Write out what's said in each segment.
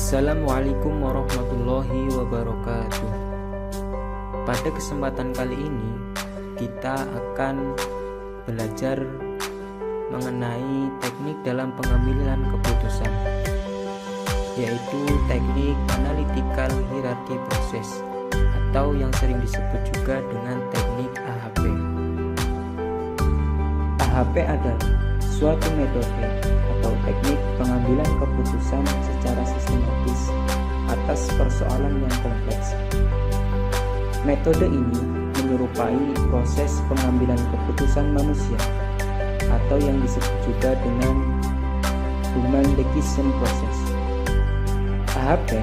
Assalamualaikum warahmatullahi wabarakatuh. Pada kesempatan kali ini kita akan belajar mengenai teknik dalam pengambilan keputusan, yaitu teknik analytical hierarchy process atau yang sering disebut juga dengan teknik AHP. AHP adalah suatu metode atau teknik pengambilan keputusan secara sistematis atas persoalan yang kompleks. Metode ini menyerupai proses pengambilan keputusan manusia atau yang disebut juga dengan human decision process. AHP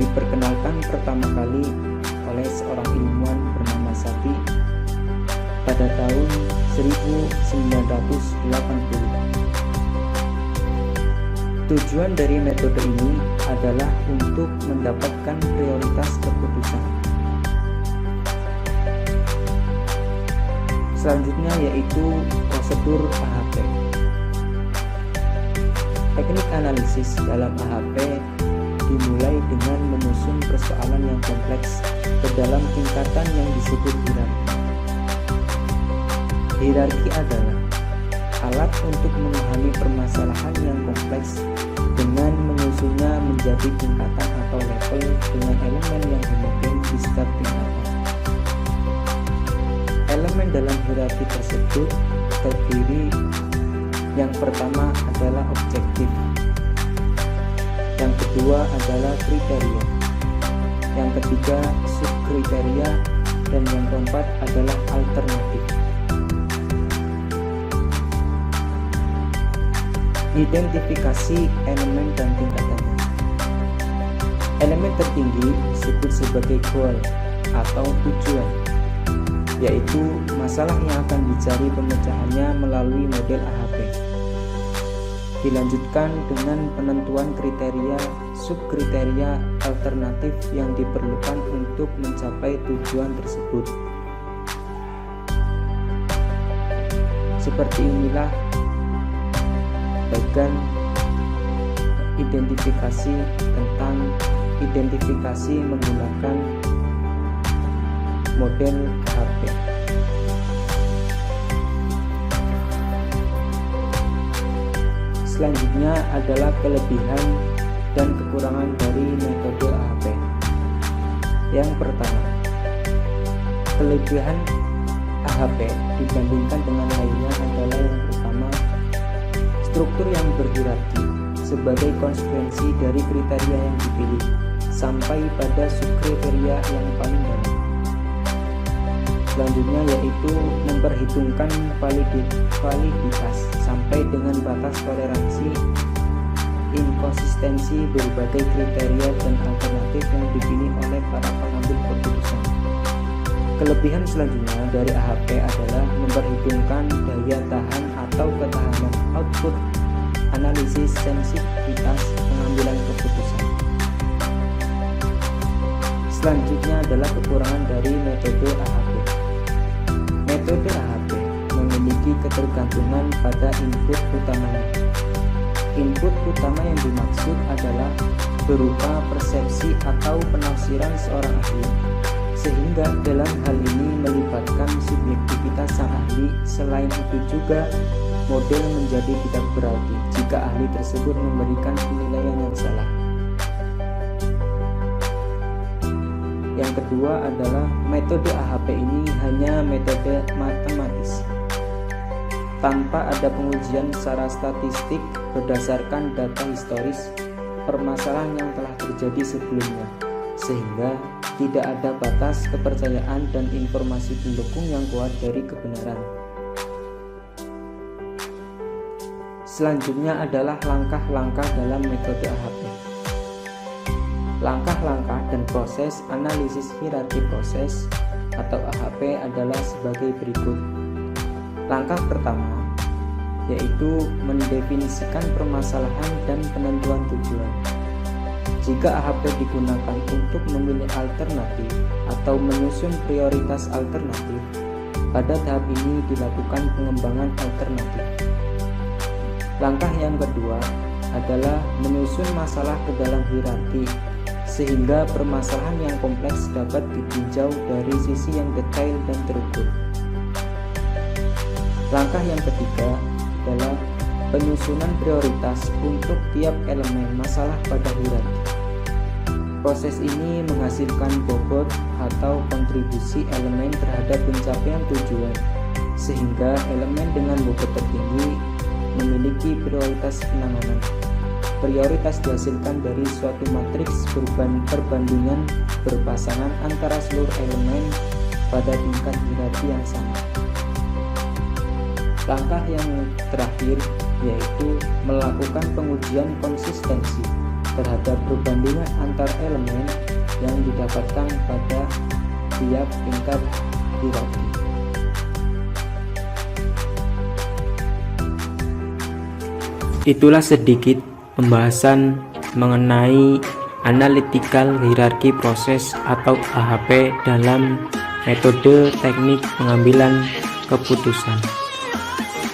diperkenalkan pertama kali oleh seorang ilmuwan bernama Satie pada tahun 1980. Tujuan dari metode ini adalah untuk mendapatkan prioritas keputusan. Selanjutnya yaitu prosedur AHP. Teknik analisis dalam AHP dimulai dengan menyusun persoalan yang kompleks ke dalam tingkatan yang disebut hierarki. Hierarki adalah alat untuk memahami permasalahan yang kompleks dengan menyusunnya menjadi tingkatan atau level dengan elemen yang homogen di setiap tingkatan. Elemen dalam hierarki tersebut terdiri, yang pertama adalah objektif, yang kedua adalah kriteria, yang ketiga subkriteria, dan yang keempat adalah alternatif. Identifikasi elemen dan tingkatannya. Elemen tertinggi disebut sebagai goal atau tujuan, yaitu masalah yang akan dicari pemecahannya melalui model AHP. Dilanjutkan dengan penentuan kriteria, subkriteria, alternatif yang diperlukan untuk mencapai tujuan tersebut. Seperti inilah bagian identifikasi tentang identifikasi menggunakan model AHP. Selanjutnya adalah kelebihan dan kekurangan dari metode AHP. Yang pertama, kelebihan AHP dibandingkan dengan lainnya adalah yang pertama, struktur yang berhierarki sebagai konsekuensi dari kriteria yang dipilih sampai pada subkriteria yang paling dalam. Selanjutnya yaitu memperhitungkan validitas sampai dengan batas toleransi inkonsistensi berbagai kriteria dan alternatif yang dipilih oleh para pengambil keputusan. Kelebihan selanjutnya dari AHP adalah memperhitungkan daya tahan atau ketahanan output analisis sensitivitas pengambilan keputusan. Selanjutnya adalah kekurangan dari metode AHP. Metode AHP memiliki ketergantungan pada input utamanya. Input utama yang dimaksud adalah berupa persepsi atau penafsiran seorang ahli, sehingga dalam hal ini melibatkan subjektivitas sang ahli. Selain itu juga model menjadi tidak berarti jika ahli tersebut memberikan penilaian yang salah. Yang kedua adalah metode AHP ini hanya metode matematis, tanpa ada pengujian secara statistik berdasarkan data historis permasalahan yang telah terjadi sebelumnya, sehingga tidak ada batas kepercayaan dan informasi pendukung yang kuat dari kebenaran. Selanjutnya adalah langkah-langkah dalam metode AHP. Langkah-langkah dan proses analisis hierarki proses atau AHP adalah sebagai berikut. Langkah pertama yaitu mendefinisikan permasalahan dan penentuan tujuan. Jika AHP digunakan untuk memilih alternatif atau menyusun prioritas alternatif, pada tahap ini dilakukan pengembangan alternatif. Langkah yang kedua adalah menyusun masalah ke dalam hierarki, sehingga permasalahan yang kompleks dapat ditinjau dari sisi yang detail dan terukur. Langkah yang ketiga adalah penyusunan prioritas untuk tiap elemen masalah pada hierarki. Proses ini menghasilkan bobot atau kontribusi elemen terhadap pencapaian tujuan, sehingga elemen dengan bobot tertinggi memiliki prioritas penanganan. Prioritas dihasilkan dari suatu matriks perbandingan berpasangan antara seluruh elemen pada tingkat hierarki yang sama. Langkah yang terakhir yaitu melakukan pengujian konsistensi terhadap perbandingan antar elemen yang didapatkan pada tiap tingkat hierarki. Itulah sedikit pembahasan mengenai analytical hierarchy process atau AHP dalam metode teknik pengambilan keputusan.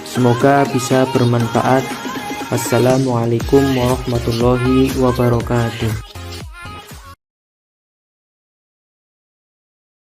Semoga bisa bermanfaat. Wassalamualaikum warahmatullahi wabarakatuh.